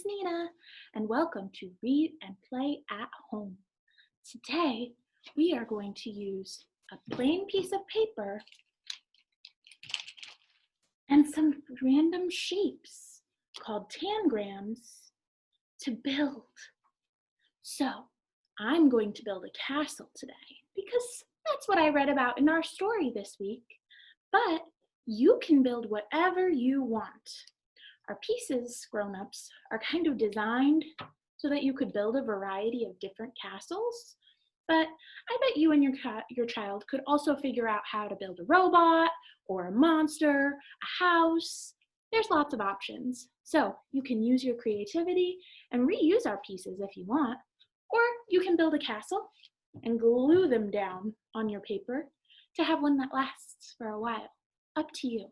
is Nina, and welcome to Read and Play at Home. Today, we are going to use a plain piece of paper and some random shapes called tangrams to build. So, I'm going to build a castle today because that's what I read about in our story this week. But you can build whatever you want. Our pieces, grown-ups, are kind of designed so that you could build a variety of different castles. But I bet you and your child could also figure out how to build a robot or a monster, a house. There's lots of options. So you can use your creativity and reuse our pieces if you want. Or you can build a castle and glue them down on your paper to have one that lasts for a while. Up to you.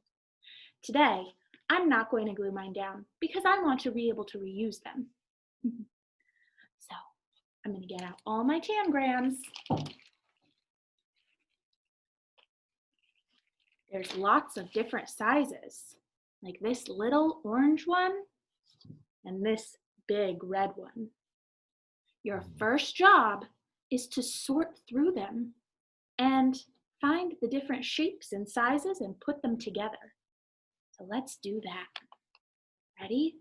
Today, I'm not going to glue mine down because I want to be able to reuse them. So I'm going to get out all my tangrams. There's lots of different sizes, like this little orange one and this big red one. Your first job is to sort through them and find the different shapes and sizes and put them together. So let's do that. Ready?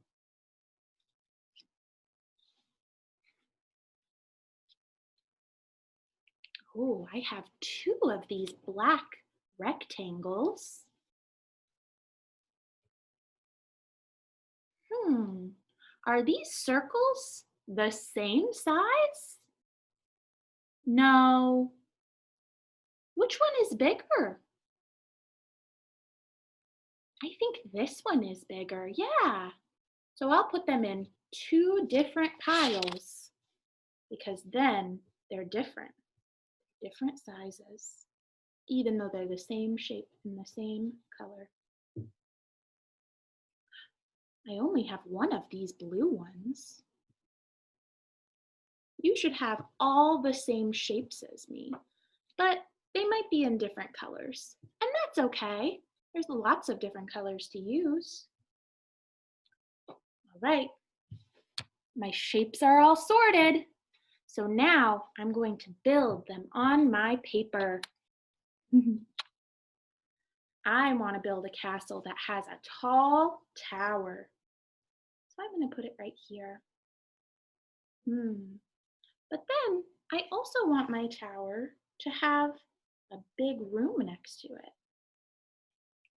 Oh, I have 2 of these black rectangles. Are these circles the same size? No. Which one is bigger? I think this one is bigger, yeah. So I'll put them in 2 different piles because then they're different sizes, even though they're the same shape and the same color. I only have 1 of these blue ones. You should have all the same shapes as me, but they might be in different colors, and that's okay. There's lots of different colors to use. All right, my shapes are all sorted. So now I'm going to build them on my paper. I want to build a castle that has a tall tower. So I'm going to put it right here. But then I also want my tower to have a big room next to it.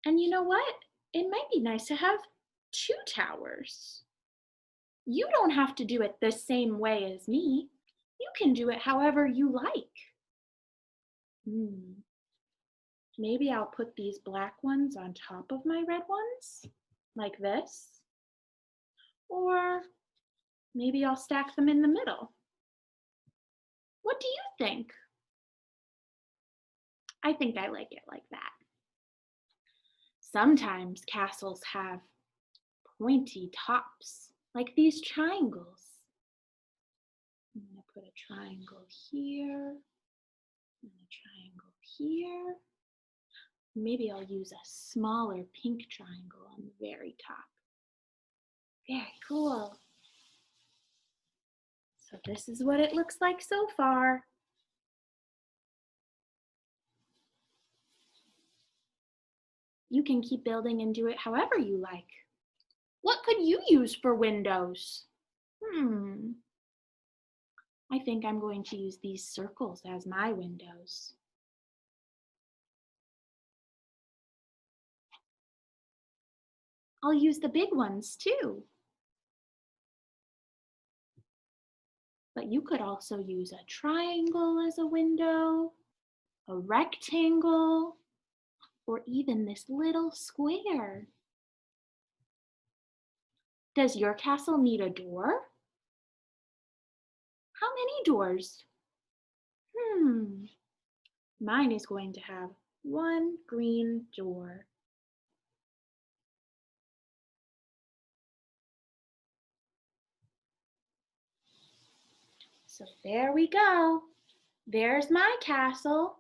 And you know what? It might be nice to have 2 towers. You don't have to do it the same way as me. You can do it however you like. Maybe I'll put these black ones on top of my red ones, like this. Or maybe I'll stack them in the middle. What do you think? I think I like it like that. Sometimes castles have pointy tops, like these triangles. I'm going to put a triangle here and a triangle here. Maybe I'll use a smaller pink triangle on the very top. Very cool. So this is what it looks like so far. You can keep building and do it however you like. What could you use for windows? I think I'm going to use these circles as my windows. I'll use the big ones too. But you could also use a triangle as a window, a rectangle, or even this little square. Does your castle need a door? How many doors? Mine is going to have 1 green door. So there we go. There's my castle.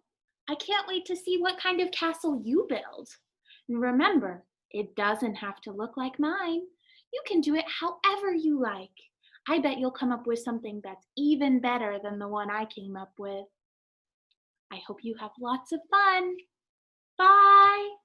I can't wait to see what kind of castle you build. And remember, it doesn't have to look like mine. You can do it however you like. I bet you'll come up with something that's even better than the one I came up with. I hope you have lots of fun. Bye!